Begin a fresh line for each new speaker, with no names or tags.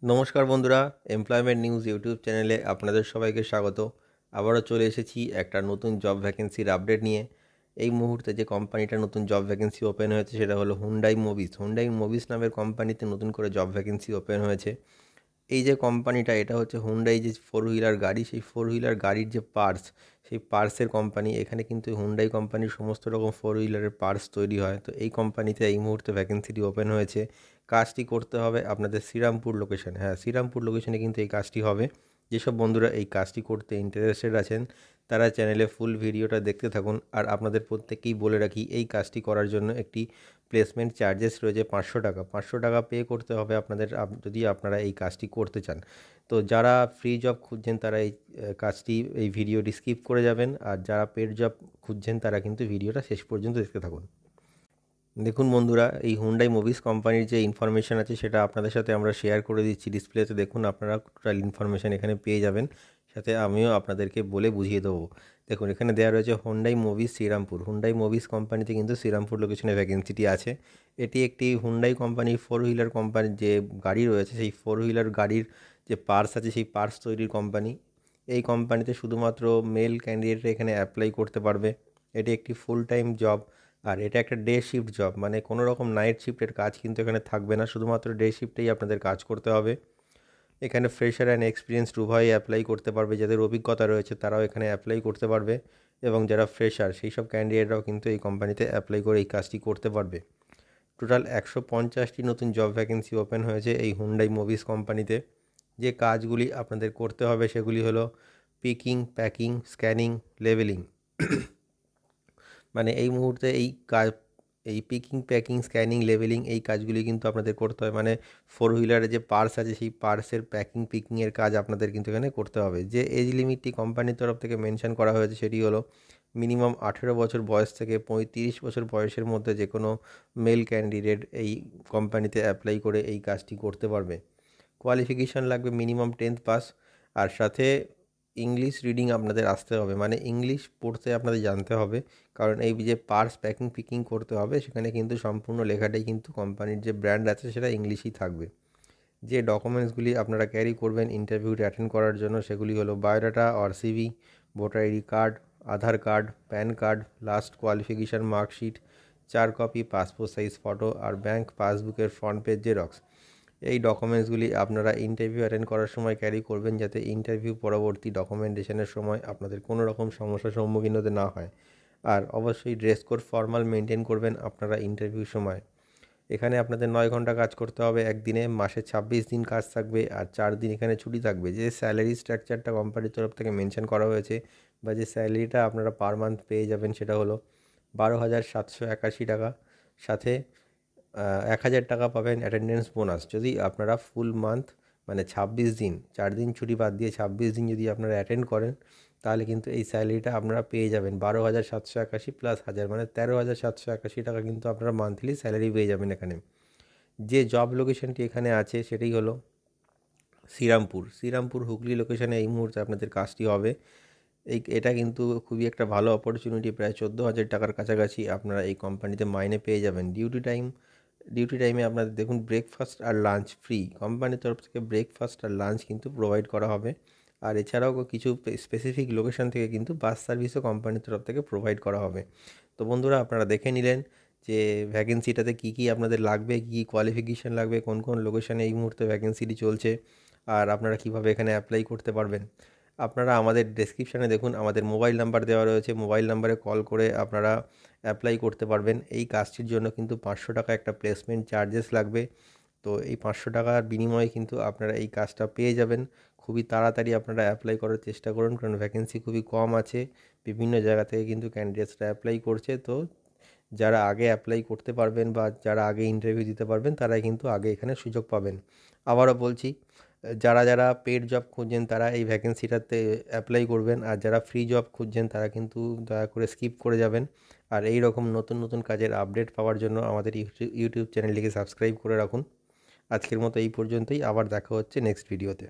নমস্কার বন্ধুরা, employment news YouTube চ্যানেলে আপনাদের সবাইকে স্বাগত। আবারও চলে এসেছি একটা নতুন জব ভ্যাকেন্সির আপডেট নিয়ে। এই মুহূর্তে যে কোম্পানিটা নতুন জব ভ্যাকেন্সি ওপেন হয়েছে সেটা হলো হুন্ডাই মোবিস। হুন্ডাই মোবিস নামের কোম্পানিতে নতুন করে জব ভ্যাকেন্সি ওপেন হয়েছে। এই যে কোম্পানিটা, এটা হচ্ছে হুন্ডাই যে ফোর হুইলার গাড়ি, সেই ফোর হুইলার গাড়ির যে পার্টস, সেই পার্টসের কোম্পানি। এখানে কিন্তু হুন্ডাই কোম্পানির সমস্ত রকম ফোর হুইলারের পার্টস তৈরি হয়। তো এই কোম্পানিতে এই মুহূর্তে ভ্যাকেন্সিটি ওপেন হয়েছে। কাজটি করতে হবে আপনাদের শ্রীরামপুর লোকেশনে। হ্যাঁ, শ্রীরামপুর লোকেশনে কিন্তু এই কাজটি হবে। যেসব বন্ধুরা এই কাজটি করতে ইন্টারেস্টেড আছেন তারা চ্যানেলে ফুল ভিডিওটা দেখতে থাকুন। আর আপনাদের প্রত্যেককেই বলে রাখি, এই কাজটি করার জন্য একটি প্লেসমেন্ট চার্জেস রয়েছে 500 টাকা। 500 টাকা পে করতে হবে আপনাদের যদি আপনারা এই কাজটি করতে চান। তো যারা ফ্রি জব খুঁজছেন তারা এই কাজটি, এই ভিডিওটি স্কিপ করে যাবেন। আর যারা পেড জব খুঁজছেন তারা কিন্তু ভিডিওটা শেষ পর্যন্ত দেখতে থাকুন। দেখুন বন্ধুরা, এই হুন্ডাই মোবিস কোম্পানির যে ইনফরমেশান আছে সেটা আপনাদের সাথে আমরা শেয়ার করে দিচ্ছি ডিসপ্লেতে। দেখুন, আপনারা টোটাল ইনফরমেশান এখানে পেয়ে যাবেন, সাথে আমিও আপনাদেরকে বলে বুঝিয়ে দেবো। দেখুন, এখানে দেওয়া রয়েছে হুন্ডাই মোবিস শ্রীরামপুর। হুন্ডাই মোবিস কোম্পানিতে কিন্তু শ্রীরামপুর লোকেশনে ভ্যাকেন্সিটি আছে। এটি একটি হুন্ডাই কোম্পানির ফোর হুইলার কোম্পানির যে গাড়ি রয়েছে, সেই ফোর হুইলার গাড়ির যে পার্টস আছে সেই পার্টস তৈরির কোম্পানি। এই কোম্পানিতে শুধুমাত্র মেল ক্যান্ডিডেটরা এখানে অ্যাপ্লাই করতে পারবে। এটি একটি ফুল টাইম জব। আর এটা একটা ডে শিফট জব, মানে কোনো রকম নাইট শিফটের কাজ কিন্তু এখানে থাকবে না, শুধুমাত্র ডে শিফটেই আপনাদের কাজ করতে হবে। এখানে ফ্রেশার অ্যান্ড এক্সপিরিয়েন্সড উভয়ই অ্যাপ্লাই করতে পারবে। যাদের অভিজ্ঞতা রয়েছে তারাও এখানে অ্যাপ্লাই করতে পারবে, এবং যারা ফ্রেশার সেই সব ক্যান্ডিডেটরাও কিন্তু এই কোম্পানিতে অ্যাপ্লাই করে এই কাজটি করতে পারবে। টোটাল 150টি নতুন জব ভ্যাকেন্সি ওপেন হয়েছে এই হুন্ডাই মোবিস কোম্পানিতে। যে কাজগুলি আপনাদের করতে হবে সেগুলি হলো পিকিং, প্যাকিং, স্ক্যানিং, লেবেলিং। মানে এই মুহূর্তে এই পিকিং, প্যাকিং, স্ক্যানিং, লেবেলিং এই কাজগুলি কিন্তু আপনাদের করতে হয়। মানে ফোর হুইলারের যে পার্টস আছে সেই পার্টসের প্যাকিং, পিকিংয়ের কাজ আপনাদের কিন্তু এখানে করতে হবে। যে এজ লিমিটটি কোম্পানির তরফ থেকে মেনশন করা হয়েছে সেটি হলো মিনিমাম 18 বছর বয়স থেকে 35 বছর বয়সের মধ্যে যে কোনো মেল ক্যান্ডিডেট এই কোম্পানিতে অ্যাপ্লাই করে এই কাজটি করতে পারবে। কোয়ালিফিকেশান লাগবে মিনিমাম 10th পাস। আর সাথে ইংলিশ রিডিং আপনাদের আসতে হবে, মানে ইংলিশ পড়তে আপনাদের জানতে হবে। কারণ এই যে পার্স প্যাকিং পিকিং করতে হবে সেখানে কিন্তু সম্পূর্ণ লেখাটাই কিন্তু কোম্পানির যে ব্র্যান্ড আছে সেটা ইংলিশই থাকবে। যে ডকুমেন্টসগুলি আপনারা ক্যারি করবেন ইন্টারভিউটি অ্যাটেন্ড করার জন্য সেগুলি হলো biodata or CV, voter ID card, Aadhaar card, PAN card, last qualification marksheet, 4 copy passport size photo, আর ব্যাংক পাসবুকের ফ্রন্ট পেজ জেরক্স। এই ডকুমেন্টসগুলি আপনারা ইন্টারভিউ অ্যাটেন্ড করার সময় ক্যারি করবেন, যাতে ইন্টারভিউ পরবর্তী ডকুমেন্টেশনের সময় আপনাদের কোনো রকম সমস্যার সম্মুখীন হতে না হয়। আর অবশ্যই ড্রেস কোড ফর্মাল মেনটেন করবেন আপনারা ইন্টারভিউর সময়। এখানে আপনাদের 9 ঘন্টা কাজ করতে হবে একদিনে, মাসে 26 দিন কাজ থাকবে, আর 4 দিন এখানে ছুটি থাকবে। যে স্যালারি স্ট্রাকচারটা কোম্পানির তরফ থেকে মেনশন করা হয়েছে, বা যে স্যালারিটা আপনারা পার মান্থ পেয়ে যাবেন সেটা হলো 12,781 টাকা। সাথে 1,000 টাকা পাবেন অ্যাটেন্ডেন্স বোনাস যদি আপনারা ফুল মান্থ, মানে 26 দিন, 4 দিন ছুটি বাদ দিয়ে 26 দিন যদি আপনারা অ্যাটেন্ড করেন, তাহলে কিন্তু এই স্যালারিটা আপনারা পেয়ে যাবেন 12,781 প্লাস 1,000, মানে 13,781 টাকা কিন্তু আপনারা মান্থলি স্যালারি পেয়ে যাবেন এখানে। যে জব লোকেশনটি এখানে আছে সেটাই হলো শ্রীরামপুর। শ্রীরামপুর হুগলি লোকেশনে এই মুহূর্তে আপনাদের কাজটি হবে। এটা কিন্তু খুবই একটা ভালো অপরচুনিটি। প্রায় 14,000 টাকার কাছাকাছি আপনারা এই কোম্পানিতে মাইনে পেয়ে যাবেন। ডিউটি টাইমে আপনাদের দেখুন ব্রেকফাস্ট আর লাঞ্চ ফ্রি। কোম্পানির তরফ থেকে ব্রেকফাস্ট আর লাঞ্চ কিন্তু প্রোভাইড করা হবে। আর এছাড়াও কিছু স্পেসিফিক লোকেশন থেকে কিন্তু বাস সার্ভিসও কোম্পানির তরফ থেকে প্রোভাইড করা হবে। তো বন্ধুরা, আপনারা দেখে নিলেন যে ভ্যাকেন্সিটাতে কী কী আপনাদের লাগবে, কী কোয়ালিফিকেশান লাগবে, কোন কোন লোকেশনে এই মুহূর্তে ভ্যাকেন্সিটি চলছে, আর আপনারা কীভাবে এখানে অ্যাপ্লাই করতে পারবেন। আপনারা আমাদের ডেসক্রিপশানে দেখুন আমাদের মোবাইল নাম্বার দেওয়া রয়েছে, মোবাইল নাম্বারে কল করে আপনারা অ্যাপ্লাই করতে পারবেন। এই কাজটির জন্য কিন্তু 500 টাকা একটা প্লেসমেন্ট চার্জেস লাগবে। তো এই 500 টাকার বিনিময়ে কিন্তু আপনারা এই কাজটা পেয়ে যাবেন। খুবই তাড়াতাড়ি আপনারা অ্যাপ্লাই করার চেষ্টা করুন, কারণ ভ্যাকেন্সি খুবই কম আছে। বিভিন্ন জায়গা থেকে কিন্তু ক্যান্ডিডেটসরা অ্যাপ্লাই করছে। তো যারা আগে অ্যাপ্লাই করতে পারবেন বা যারা আগে ইন্টারভিউ দিতে পারবেন তারাই কিন্তু আগে এখানে সুযোগ পাবেন। আবারও বলছি, যারা পেড জব খুঁজছেন তারা এই ভ্যাকেন্সিটাতে অ্যাপ্লাই করবেন, আর যারা ফ্রি জব খুঁজছেন তারা কিন্তু দয়া করে স্কিপ করে যাবেন। আর এই রকম নতুন নতুন কাজের আপডেট পাওয়ার জন্য আমাদের ইউটিউব চ্যানেলটিকে সাবস্ক্রাইব করে রাখুন। আজকের মতো এই পর্যন্তই, আবার দেখা হচ্ছে নেক্সট ভিডিওতে।